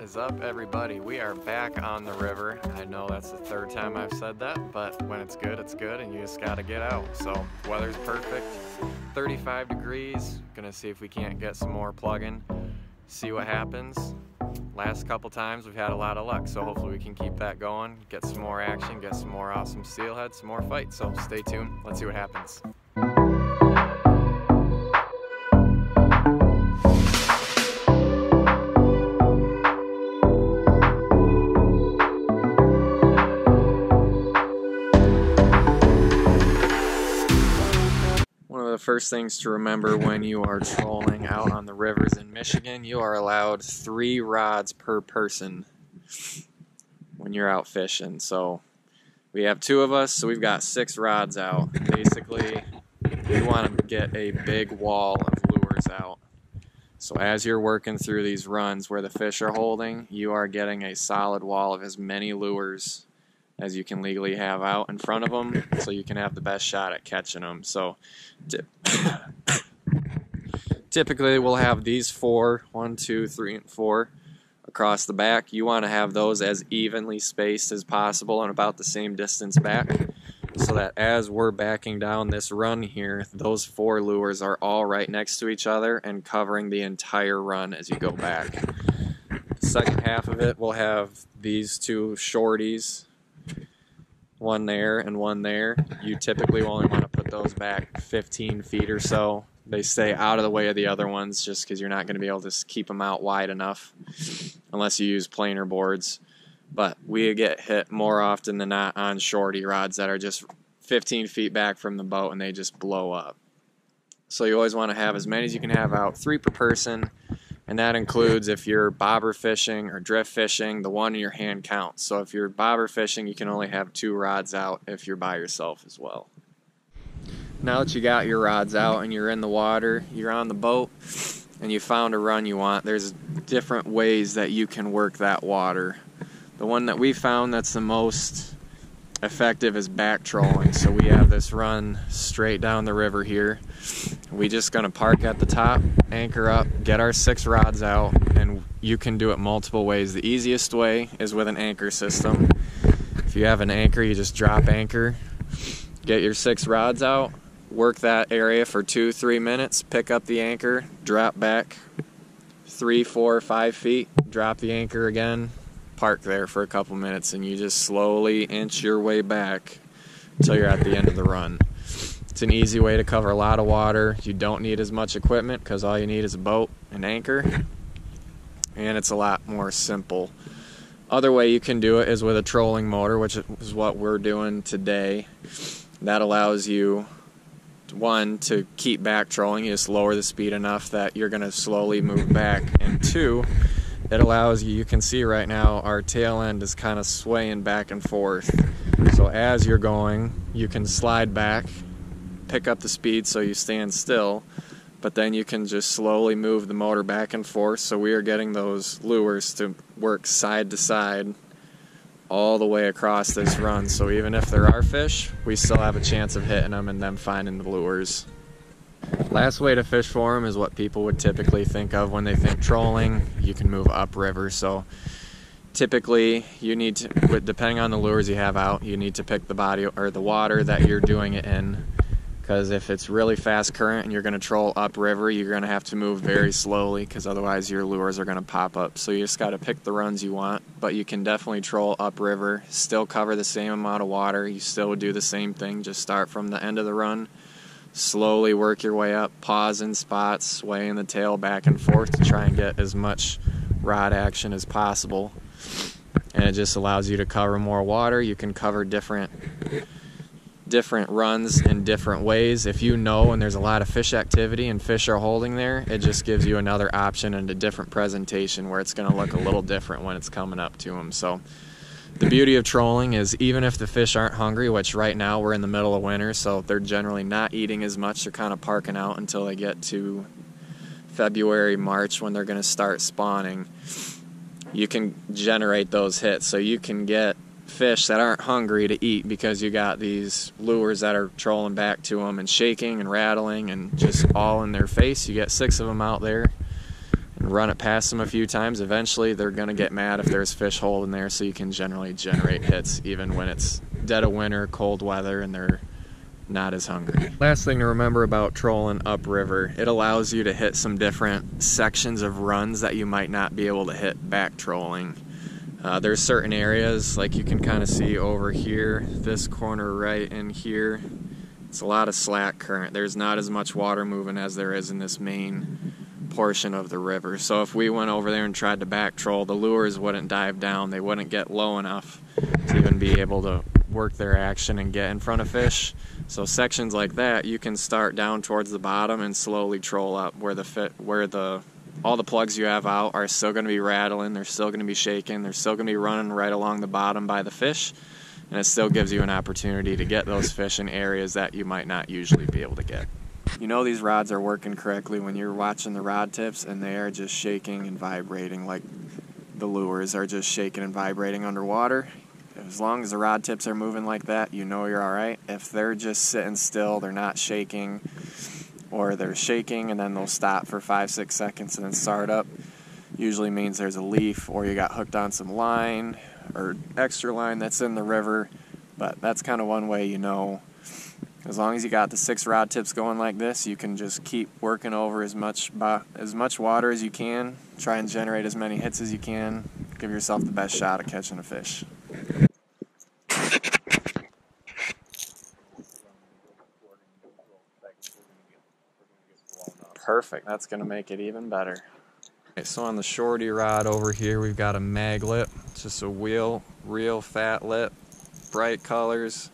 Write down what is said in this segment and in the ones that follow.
What is up, everybody? We are back on the river. I know that's the third time I've said that, but when it's good, and you just gotta get out. So weather's perfect, 35 degrees. Gonna see if we can't get some more plug-in, see what happens. Last couple times we've had a lot of luck, so hopefully we can keep that going, get some more action, get some more awesome steelhead, some more fights. So stay tuned, let's see what happens. The first things to remember when you are trolling out on the rivers in Michigan, you are allowed 3 rods per person when you're out fishing. So we have 2 of us, so we've got 6 rods out. Basically, we want to get a big wall of lures out. So as you're working through these runs where the fish are holding, you are getting a solid wall of as many lures as you can legally have out in front of them, so you can have the best shot at catching them. So typically we'll have these 4, 1, 2, 3, and 4 across the back. You want to have those as evenly spaced as possible and about the same distance back, so that as we're backing down this run here, those 4 lures are all right next to each other and covering the entire run as you go back. The second half of it, we'll have these 2 shorties, one there and one there. You typically only want to put those back 15 feet or so. They stay out of the way of the other ones just because you're not going to be able to keep them out wide enough unless you use planer boards. But we get hit more often than not on shorty rods that are just 15 feet back from the boat and they just blow up. So you always want to have as many as you can have out, 3 per person. And that includes if you're bobber fishing or drift fishing, the one in your hand counts. So if you're bobber fishing, you can only have 2 rods out if you're by yourself as well. Now that you got your rods out and you're in the water, you're on the boat, and you found a run you want, there's different ways that you can work that water. The one that we found that's the most effective is back trolling. So we have this run straight down the river here. We just gonna park at the top, anchor up, get our 6 rods out, and you can do it multiple ways. The easiest way is with an anchor system. If you have an anchor, you just drop anchor, get your 6 rods out, work that area for 2-3 minutes, pick up the anchor, drop back 3, 4, 5 feet, drop the anchor again, park there for a couple minutes, and you just slowly inch your way back until you're at the end of the run. It's an easy way to cover a lot of water. You don't need as much equipment because all you need is a boat and anchor, and it's a lot more simple. Other way you can do it is with a trolling motor, which is what we're doing today. That allows you, 1, to keep back trolling. You just lower the speed enough that you're going to slowly move back, and 2, it allows you can see right now our tail end is kind of swaying back and forth. So as you're going, you can slide back, pick up the speed so you stand still, but then you can just slowly move the motor back and forth. So we are getting those lures to work side to side all the way across this run. So even if there are fish, we still have a chance of hitting them and them finding the lures. Last way to fish for them is what people would typically think of when they think trolling. You can move upriver. So typically you need to, depending on the lures you have out, you need to pick the body or the water that you're doing it in. Because if it's really fast current and you're going to troll upriver, you're going to have to move very slowly because otherwise your lures are going to pop up. So you just got to pick the runs you want, but you can definitely troll upriver, still cover the same amount of water. You still would do the same thing, just start from the end of the run, slowly work your way up, pause in spots, swaying the tail back and forth to try and get as much rod action as possible. And it just allows you to cover more water. You can cover different runs in different ways. If you know when there's a lot of fish activity and fish are holding there, it just gives you another option and a different presentation where it's going to look a little different when it's coming up to them. So the beauty of trolling is even if the fish aren't hungry, which right now we're in the middle of winter, so they're generally not eating as much, they're kind of parking out until they get to February, March when they're going to start spawning. You can generate those hits, so you can get fish that aren't hungry to eat because you got these lures that are trolling back to them and shaking and rattling and just all in their face. You get 6 of them out there, and and run it past them a few times, eventually they're going to get mad if there's fish holding there, so you can generally generate hits even when it's dead of winter, cold weather, and they're not as hungry. Last thing to remember about trolling upriver, it allows you to hit some different sections of runs that you might not be able to hit back trolling. There's certain areas, like you can kind of see over here, this corner right in here, it's a lot of slack current. There's not as much water moving as there is in this main portion of the river. So if we went over there and tried to back troll, the lures wouldn't dive down, they wouldn't get low enough to even be able to work their action and get in front of fish. So sections like that, you can start down towards the bottom and slowly troll up where all the plugs you have out are still going to be rattling, they're still going to be shaking, they're still going to be running right along the bottom by the fish, and it still gives you an opportunity to get those fish in areas that you might not usually be able to get. You know these rods are working correctly when you're watching the rod tips and they are just shaking and vibrating, like the lures are just shaking and vibrating underwater. As long as the rod tips are moving like that, you know you're alright. If they're just sitting still, they're not shaking, or they're shaking and then they'll stop for 5-6 seconds and then start up, usually means there's a leaf or you got hooked on some line or extra line that's in the river. But that's kind of one way you know. As long as you got the 6 rod tips going like this, you can just keep working over as much water as you can, try and generate as many hits as you can, give yourself the best shot at catching a fish. Perfect, that's going to make it even better. Okay, so on the shorty rod over here, we've got a mag lip. It's just a real fat lip, bright colors,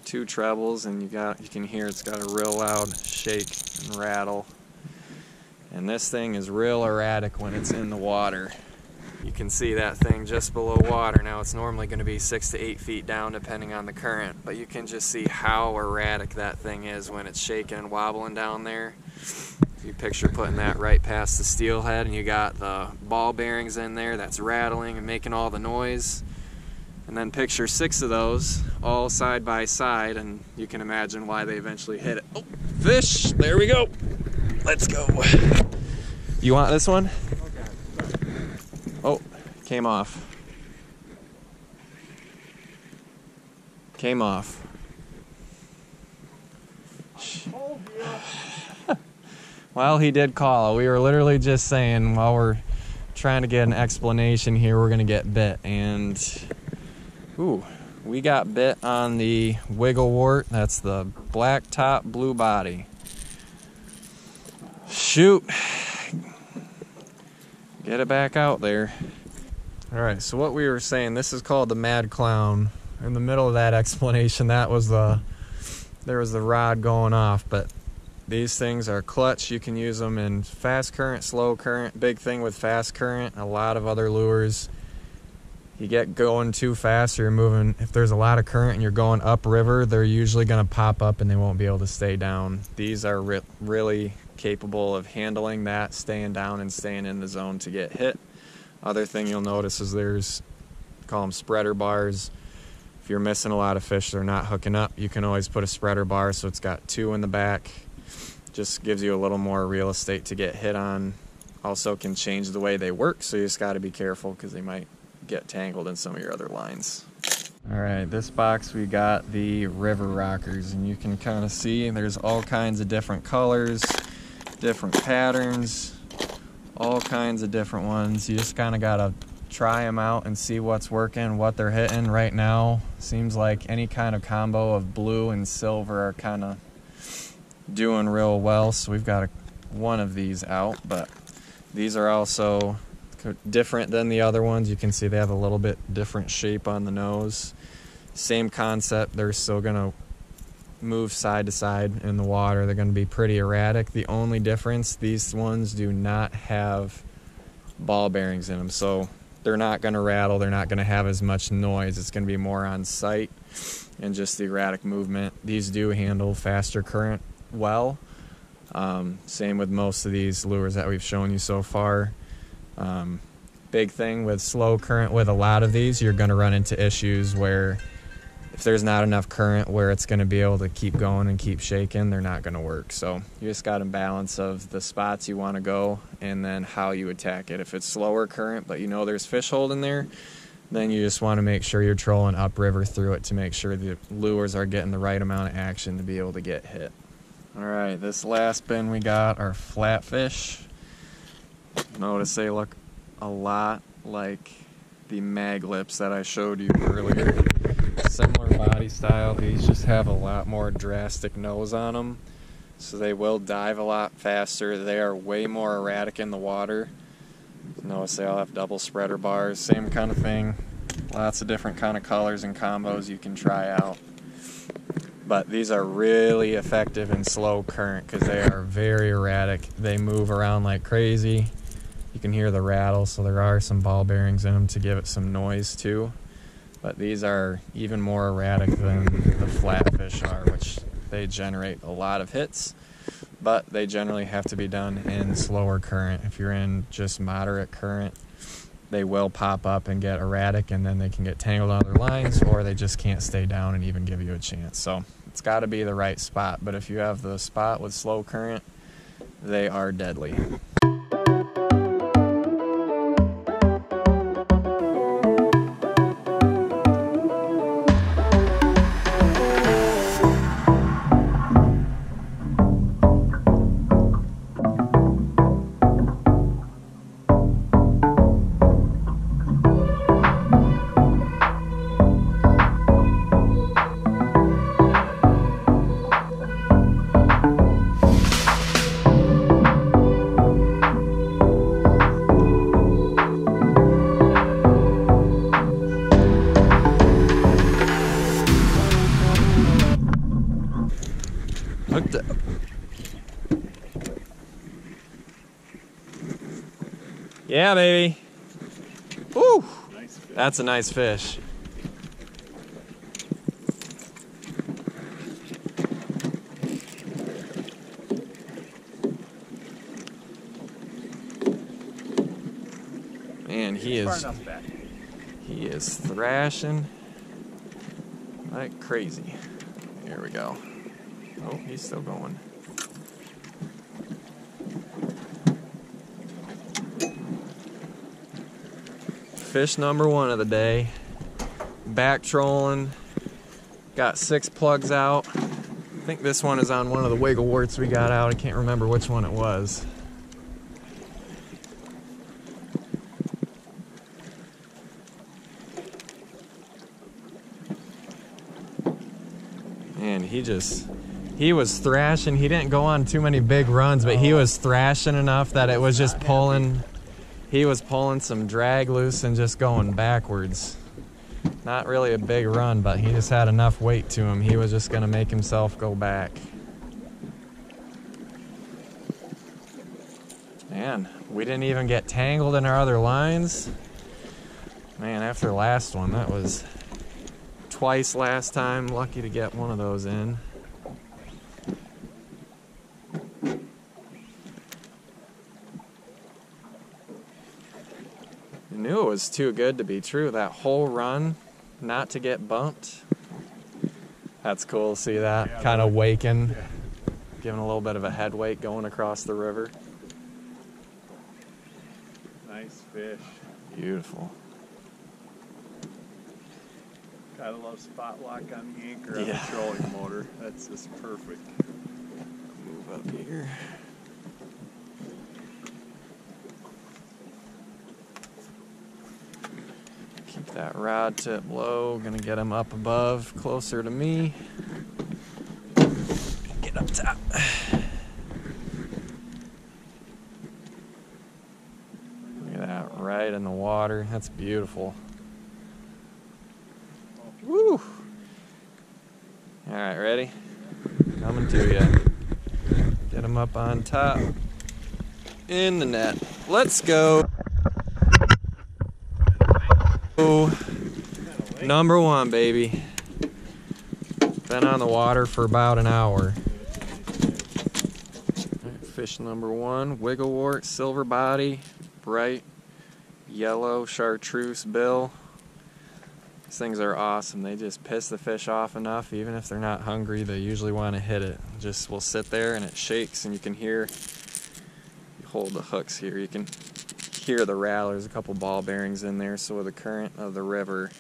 2 trebles, and you can hear it's got a real loud shake and rattle. And this thing is real erratic when it's in the water. You can see that thing just below water. Now it's normally going to be 6 to 8 feet down depending on the current, but you can just see how erratic that thing is when it's shaking and wobbling down there. If you picture putting that right past the steelhead and you got the ball bearings in there that's rattling and making all the noise, and then picture 6 of those all side by side, and you can imagine why they eventually hit it. Oh, fish! There we go! Let's go! You want this one? Oh, came off. Came off. Well, he did call. We were literally just saying while we're trying to get an explanation here, we're gonna get bit, and ooh, we got bit on the wiggle wart. That's the black top, blue body. Shoot. Get it back out there. Alright, so what we were saying, this is called the Mad Clown. In the middle of that explanation, there was the rod going off, but these things are clutch. You can use them in fast current, slow current. Big thing with fast current, a lot of other lures, you get going too fast or you're moving, if there's a lot of current and you're going upriver, they're usually going to pop up and they won't be able to stay down. These are really capable of handling that, staying down and staying in the zone to get hit. Other thing you'll notice is there's, call them spreader bars. If you're missing a lot of fish, they're not hooking up, you can always put a spreader bar so it's got 2 in the back. Just gives you a little more real estate to get hit on. Also can change the way they work, so you just got to be careful because they might get tangled in some of your other lines. Alright, this box we got the river rockers, and you can kind of see there's all kinds of different colors, different patterns, all kinds of different ones. You just kind of got to try them out and see what's working, what they're hitting. Right now, seems like any kind of combo of blue and silver are kind of doing real well, so we've got one of these out, but these are also different than the other ones. You can see they have a little bit different shape on the nose. Same concept, they're still going to move side to side in the water. They're going to be pretty erratic. The only difference, these ones do not have ball bearings in them, so they're not going to rattle, they're not going to have as much noise. It's going to be more on sight and just the erratic movement. These do handle faster current well. Same with most of these lures that we've shown you so far. Big thing with slow current with a lot of these, you're going to run into issues where if there's not enough current where it's going to be able to keep going and keep shaking, they're not going to work. So you just got a balance of the spots you want to go and then how you attack it. If it's slower current but you know there's fish holding there, then you just want to make sure you're trolling upriver through it to make sure the lures are getting the right amount of action to be able to get hit. Alright, this last bin we got are flatfish. Notice they look a lot like the mag lips that I showed you earlier. Similar body style, these just have a lot more drastic nose on them, so they will dive a lot faster. They are way more erratic in the water. Notice they all have double spreader bars, same kind of thing. Lots of different kind of colors and combos you can try out. But these are really effective in slow current because they are very erratic. They move around like crazy. You can hear the rattle, so there are some ball bearings in them to give it some noise too. But these are even more erratic than the flatfish are, which they generate a lot of hits, but they generally have to be done in slower current. If you're in just moderate current, they will pop up and get erratic, and then they can get tangled on other lines, or they just can't stay down and even give you a chance. So it's got to be the right spot, but if you have the spot with slow current, they are deadly. Hooked up. Yeah, baby. Woo! Nice fish. That's a nice fish. Man, he is thrashing like crazy. Here we go. Oh, he's still going. Fish number one of the day. Back trolling. Got 6 plugs out. I think this one is on one of the wiggle warts we got out. I can't remember which one it was. And he was thrashing. He didn't go on too many big runs, but he was thrashing enough that it was just pulling. He was pulling some drag loose and just going backwards. Not really a big run, but he just had enough weight to him. He was just going to make himself go back. Man, we didn't even get tangled in our other lines. Man, after the last one, that was twice last time. Lucky to get one of those in. I knew it was too good to be true. That whole run, not to get bumped. That's cool to see that. Yeah, kind of waking, yeah. Giving a little bit of a head weight going across the river. Nice fish. Beautiful. Gotta love spot lock on the anchor of the trolling motor. That's just perfect. Move up here. Keep that rod tip low. Gonna get him up above, closer to me. Get up top. Look at that, right in the water. That's beautiful. Woo! Alright, ready? Coming to you. Get him up on top. In the net. Let's go. Number one, baby. Been on the water for about an hour. Right, fish number one, wiggle wart, silver body, bright yellow chartreuse bill. These things are awesome. They just piss the fish off enough. Even if they're not hungry, they usually want to hit it. Just will sit there and it shakes, and you can hear, you hold the hooks here, you can hear the rattle. There's a couple ball bearings in there, so with the current of the river,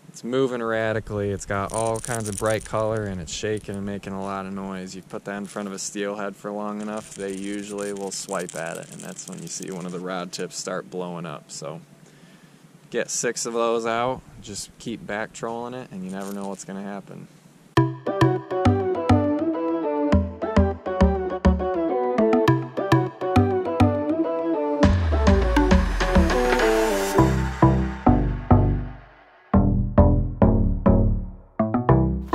it's moving erratically. It's got all kinds of bright color, and it's shaking and making a lot of noise. You put that in front of a steelhead for long enough, they usually will swipe at it, and that's when you see one of the rod tips start blowing up. So get 6 of those out, just keep back trolling it, and you never know what's going to happen.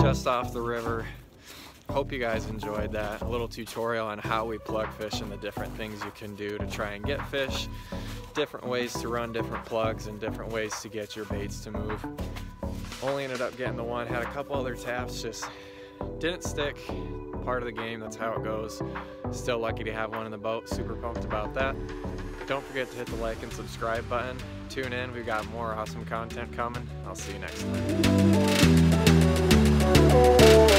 Just off the river. Hope you guys enjoyed that. A little tutorial on how we plug fish and the different things you can do to try and get fish, different ways to run different plugs, and different ways to get your baits to move. Only ended up getting the one, had a couple other taps, just didn't stick. Part of the game, that's how it goes. Still lucky to have one in the boat, super pumped about that. Don't forget to hit the like and subscribe button. Tune in, we've got more awesome content coming. I'll see you next time.